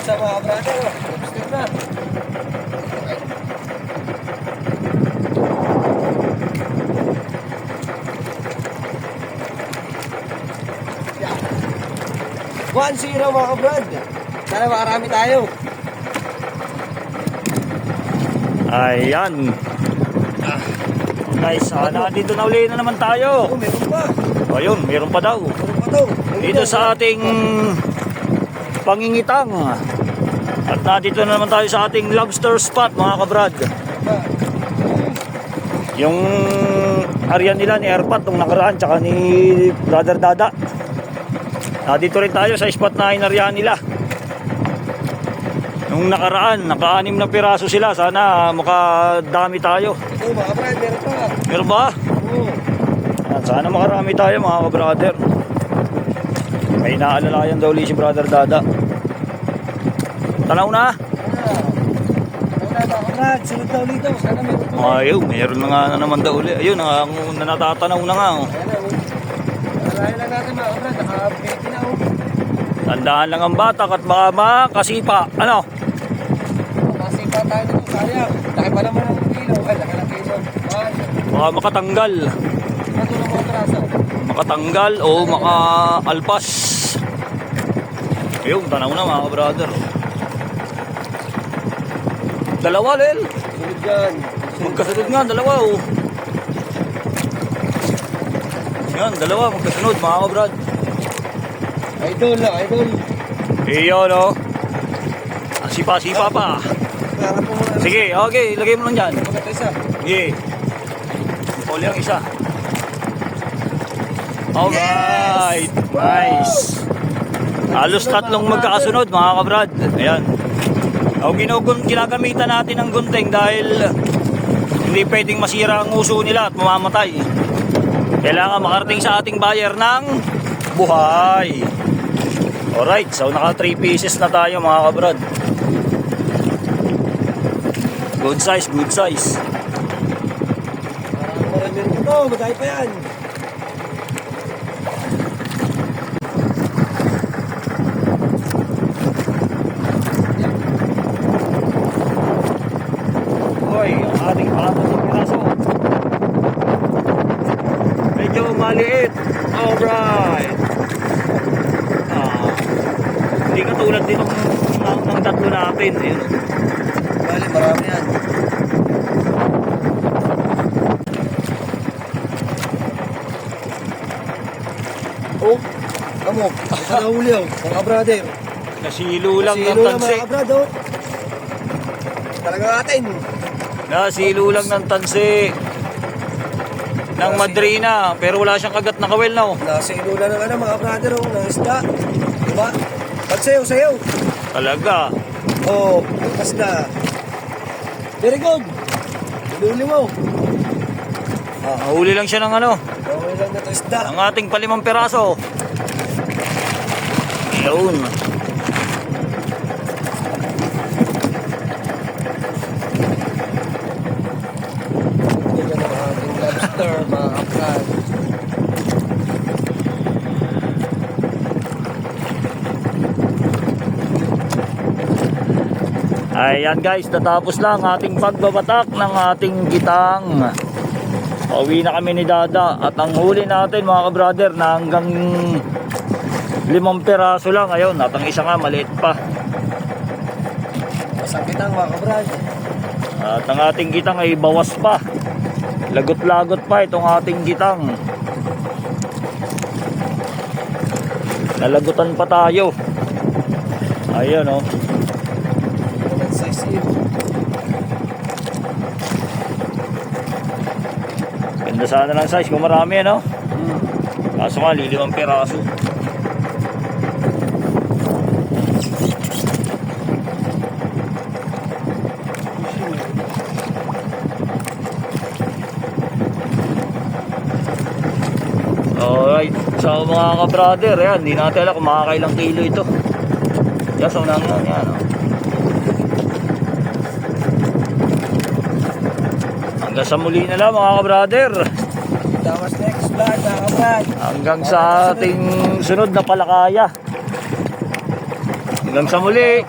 sa mga brother. Lipstick na. Yeah. 1-0 mga kabrad. Sana makarami tayo. Ayan. Guys, dito na uli na naman tayo. Oh, meron pa. Ayun, meron pa daw. Meron pa to. Dito sa ating pangingitang. At nandito na naman tayo sa ating lobster spot mga kabrad. Yung area nila ni Airpat nung nakaraan tsaka ni Brother Dada. Nandito rin tayo sa spot na inaryahan nila. Nung nakaraan, naka-6 na piraso sila. Sana makadami tayo. Ito mga brad, meron pa. Meron ba? Oo. Sana makarami tayo mga ka-brother. May naalalayan daw ulit si Brother Dada. Tanaw na? Brad, sunod na ulit daw. Sana meron pa. Ayaw, meron na nga na naman daw ulit. Ayun, natatanaw na nga. Oh. Ayan na, oh. Alahin lang natin mga brad, naka-update na oh. Tandaan lang ang batak at baka makasipa. Ano? Makasipa tayo dito, sayang. Laki pa naman ang kilo. Ay, laki ng kilo. Baka makatanggal. Ito na mga traso. Makatanggal o makaalpas. Ayun, tanaw na mga brother. Dalawa, Lel. Sunod dyan. Magkasunod nga, dalawa oh. Yan, dalawa, magkasunod mga kabrad. Idol na, idol. Iyon oh. Sipa-sipa pa. Kailangan po muna. Sige, okay, ilagay mo lang dyan. Maganda isa. Sige. Uli ang isa. Alright. Nice. Halos tatlong magkakasunod mga kabrad. Ayan. Ginagamitan natin ng gunting dahil hindi pwedeng masira ang uso nila at mamamatay. Kailangan makarating sa ating buyer ng buhay. Alright, so naka 3 pieces na tayo mga kabrad. Good size, good size. Marami rin ito, madami pa yan. Hoy, ang ating pangatlo ng piraso. Medyo maliit. Alright. Hindi katulad din ng tatlo natin. Ayun. Bali, marami yan. Oh, kamo. Ito na huli oh, mga brother. Nasilo lang ng Sino na tansi. mga brad oh. Talaga atin. Nasilo lang ng tansi. Ng madrina. Pero wala siyang kagat na kawel na oh. Nasa ilula ng mga brother oh, ng isda. Diba? Pagsayaw-sayaw. Talaga. Oh, bukas na. Very good. Iluli mo. Nahuli lang siya ng ano. Okay lang na ito isda. Ang ating pa5 peraso. Yun. Yan ang ating lobster, mga kaplan. Ayan guys, natapos lang ating pagbabatak ng ating gitang. Pauwi na kami ni Dada. At ang huli natin mga ka-brother na hanggang 5 peraso lang. Ayun, at ang isa nga maliit pa. Masakit ang mga kabrad. At ang ating gitang ay bawas pa. Lagot-lagot pa itong ating gitang. Nalagutan pa tayo. Ayan oh. Ganda sana ng size kung marami ano. Kaso nga 5 peraso. Alright, so mga ka-brother, yan, hindi natin alam kung makakailang kilo ito. Yan, so nang yan, oh. Hanggang sa muli na lang mga ka-brother. Damas next vlog mga kabrad. Hanggang sa ating sunod na palakaya. Hanggang sa muli.